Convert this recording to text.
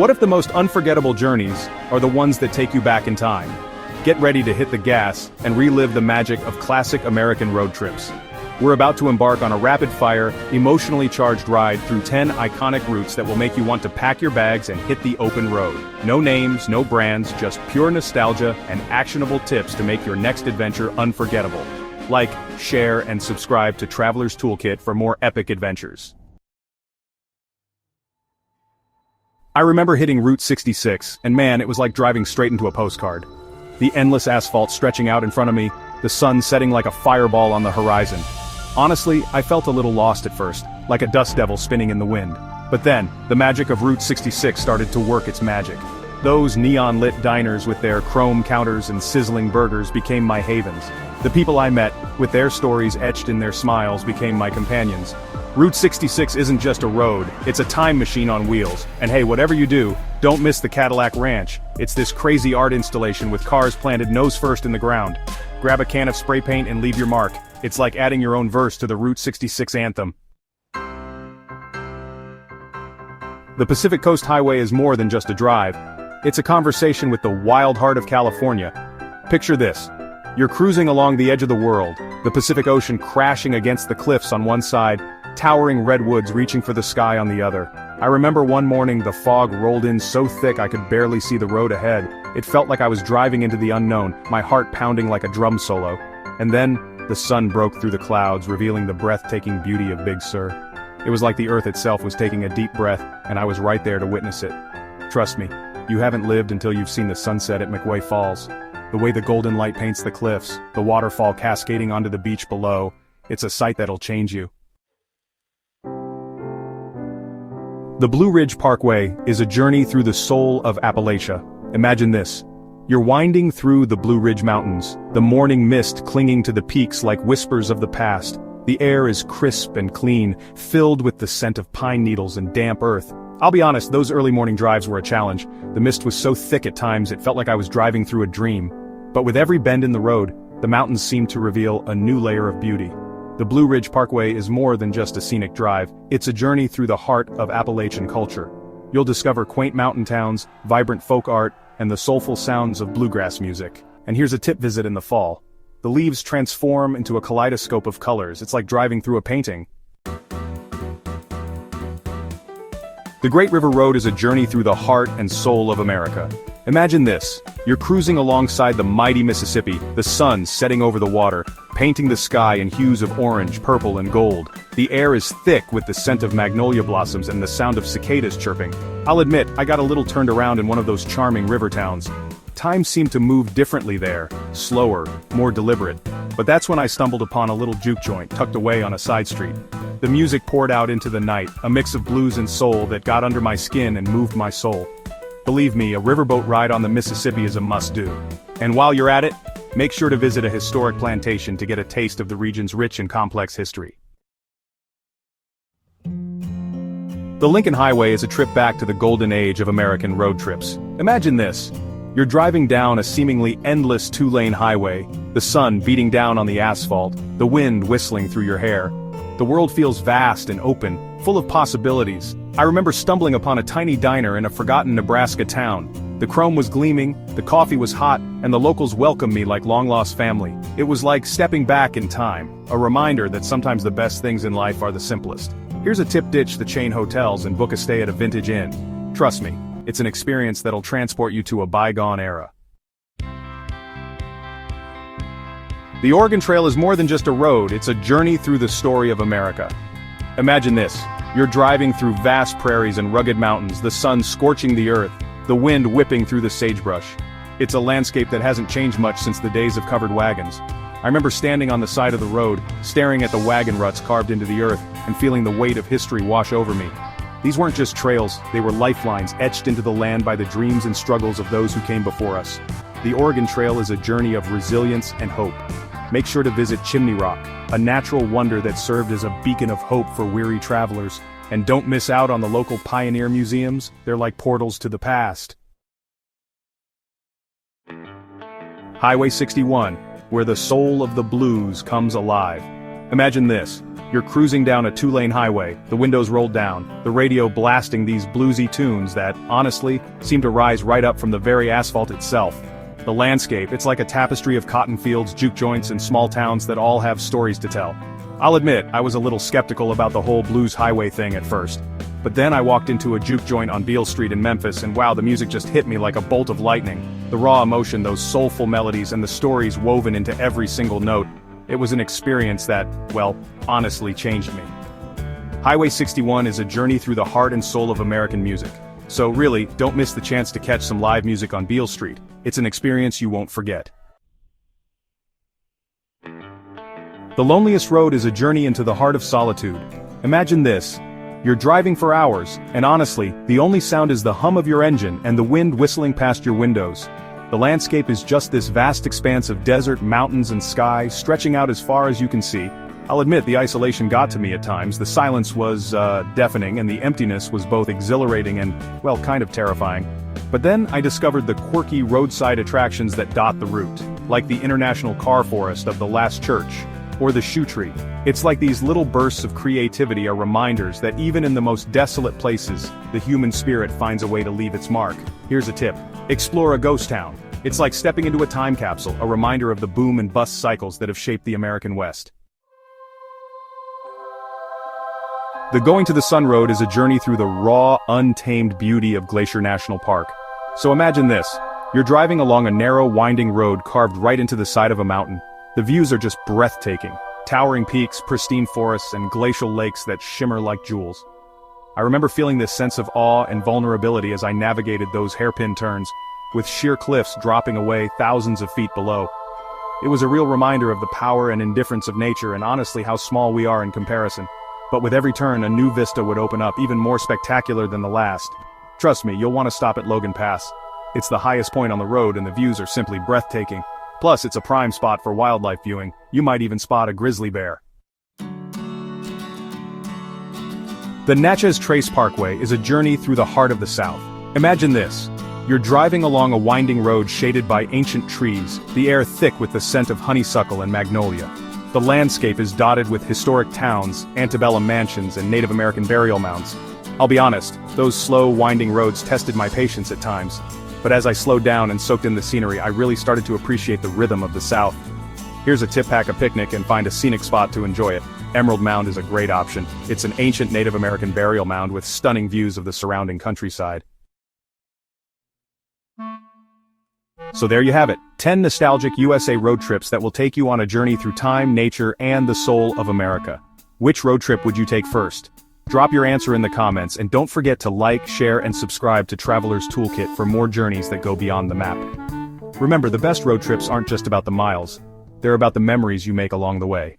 What if the most unforgettable journeys are the ones that take you back in time? Get ready to hit the gas and relive the magic of classic American road trips. We're about to embark on a rapid-fire, emotionally charged ride through 10 iconic routes that will make you want to pack your bags and hit the open road. No names, no brands, just pure nostalgia and actionable tips to make your next adventure unforgettable. Like, share, and subscribe to Traveler's Toolkit for more epic adventures. I remember hitting Route 66, and man, it was like driving straight into a postcard. The endless asphalt stretching out in front of me, the sun setting like a fireball on the horizon. Honestly, I felt a little lost at first, like a dust devil spinning in the wind. But then, the magic of Route 66 started to work its magic. Those neon-lit diners with their chrome counters and sizzling burgers became my havens. The people I met, with their stories etched in their smiles, became my companions. Route 66 isn't just a road, it's a time machine on wheels. And hey, whatever you do, don't miss the Cadillac Ranch. It's this crazy art installation with cars planted nose first in the ground. Grab a can of spray paint and leave your mark. It's like adding your own verse to the Route 66 anthem. The Pacific Coast Highway is more than just a drive. It's a conversation with the wild heart of California. Picture this. You're cruising along the edge of the world, the Pacific Ocean crashing against the cliffs on one side, towering redwoods reaching for the sky on the other. I remember one morning the fog rolled in so thick I could barely see the road ahead. It felt like I was driving into the unknown, my heart pounding like a drum solo. And then, the sun broke through the clouds, revealing the breathtaking beauty of Big Sur. It was like the earth itself was taking a deep breath, and I was right there to witness it. Trust me, you haven't lived until you've seen the sunset at McWay Falls. The way the golden light paints the cliffs, the waterfall cascading onto the beach below, it's a sight that'll change you. The Blue Ridge Parkway is a journey through the soul of Appalachia. Imagine this. You're winding through the Blue Ridge Mountains, the morning mist clinging to the peaks like whispers of the past. The air is crisp and clean, filled with the scent of pine needles and damp earth. I'll be honest, those early morning drives were a challenge. The mist was so thick at times it felt like I was driving through a dream. But with every bend in the road, the mountains seemed to reveal a new layer of beauty. The Blue Ridge Parkway is more than just a scenic drive, it's a journey through the heart of Appalachian culture. You'll discover quaint mountain towns, vibrant folk art, and the soulful sounds of bluegrass music. And here's a tip visit in the fall. The leaves transform into a kaleidoscope of colors, it's like driving through a painting. The Great River Road is a journey through the heart and soul of America. Imagine this. You're cruising alongside the mighty Mississippi, the sun setting over the water, painting the sky in hues of orange, purple, and gold. The air is thick with the scent of magnolia blossoms and the sound of cicadas chirping. I'll admit, I got a little turned around in one of those charming river towns. Time seemed to move differently there, slower, more deliberate. But that's when I stumbled upon a little juke joint tucked away on a side street. The music poured out into the night, a mix of blues and soul that got under my skin and moved my soul. Believe me, a riverboat ride on the Mississippi is a must-do. And while you're at it, make sure to visit a historic plantation to get a taste of the region's rich and complex history. The Lincoln Highway is a trip back to the golden age of American road trips. Imagine this. You're driving down a seemingly endless two-lane highway, the sun beating down on the asphalt, the wind whistling through your hair. The world feels vast and open, full of possibilities. I remember stumbling upon a tiny diner in a forgotten Nebraska town. The chrome was gleaming, the coffee was hot, and the locals welcomed me like long-lost family. It was like stepping back in time, a reminder that sometimes the best things in life are the simplest. Here's a tip: ditch the chain hotels and book a stay at a vintage inn. Trust me, it's an experience that'll transport you to a bygone era. The Oregon Trail is more than just a road, it's a journey through the story of America. Imagine this. You're driving through vast prairies and rugged mountains, the sun scorching the earth, the wind whipping through the sagebrush. It's a landscape that hasn't changed much since the days of covered wagons. I remember standing on the side of the road, staring at the wagon ruts carved into the earth, and feeling the weight of history wash over me. These weren't just trails, they were lifelines etched into the land by the dreams and struggles of those who came before us. The Oregon Trail is a journey of resilience and hope. Make sure to visit Chimney Rock, a natural wonder that served as a beacon of hope for weary travelers. And don't miss out on the local pioneer museums, they're like portals to the past. Highway 61, where the soul of the blues comes alive. Imagine this. You're cruising down a two-lane highway, the windows rolled down, the radio blasting these bluesy tunes that, honestly, seem to rise right up from the very asphalt itself. The landscape, it's like a tapestry of cotton fields, juke joints, and small towns that all have stories to tell. I'll admit, I was a little skeptical about the whole blues highway thing at first. But then I walked into a juke joint on Beale Street in Memphis and wow, the music just hit me like a bolt of lightning. The raw emotion, those soulful melodies, and the stories woven into every single note. It was an experience that, well, honestly changed me. Highway 61 is a journey through the heart and soul of American music. So really, don't miss the chance to catch some live music on Beale Street. It's an experience you won't forget. The loneliest road is a journey into the heart of solitude. Imagine this. You're driving for hours, and honestly, the only sound is the hum of your engine and the wind whistling past your windows. The landscape is just this vast expanse of desert, mountains, and sky, stretching out as far as you can see. I'll admit the isolation got to me at times. The silence was, deafening, and the emptiness was both exhilarating and, well, kind of terrifying. But then I discovered the quirky roadside attractions that dot the route, like the International Car Forest of the Last Church, or the Shoe Tree. It's like these little bursts of creativity are reminders that even in the most desolate places, the human spirit finds a way to leave its mark. Here's a tip. Explore a ghost town. It's like stepping into a time capsule, a reminder of the boom and bust cycles that have shaped the American West. The Going to the Sun Road is a journey through the raw, untamed beauty of Glacier National Park. So imagine this. You're driving along a narrow, winding road carved right into the side of a mountain. The views are just breathtaking. Towering peaks, pristine forests, and glacial lakes that shimmer like jewels. I remember feeling this sense of awe and vulnerability as I navigated those hairpin turns, with sheer cliffs dropping away thousands of feet below. It was a real reminder of the power and indifference of nature and honestly how small we are in comparison. But with every turn, a new vista would open up, even more spectacular than the last. Trust me, you'll want to stop at Logan Pass. It's the highest point on the road and the views are simply breathtaking. Plus, it's a prime spot for wildlife viewing. You might even spot a grizzly bear. The Natchez Trace Parkway is a journey through the heart of the South. Imagine this. You're driving along a winding road shaded by ancient trees, the air thick with the scent of honeysuckle and magnolia. The landscape is dotted with historic towns, antebellum mansions, and Native American burial mounds. I'll be honest, those slow, winding roads tested my patience at times. But as I slowed down and soaked in the scenery, I really started to appreciate the rhythm of the South. Here's a tip: pack a picnic and find a scenic spot to enjoy it. Emerald Mound is a great option. It's an ancient Native American burial mound with stunning views of the surrounding countryside. So there you have it, 10 nostalgic USA road trips that will take you on a journey through time, nature, and the soul of America. Which road trip would you take first? Drop your answer in the comments and don't forget to like, share, and subscribe to Traveler's Toolkit for more journeys that go beyond the map. Remember, the best road trips aren't just about the miles, they're about the memories you make along the way.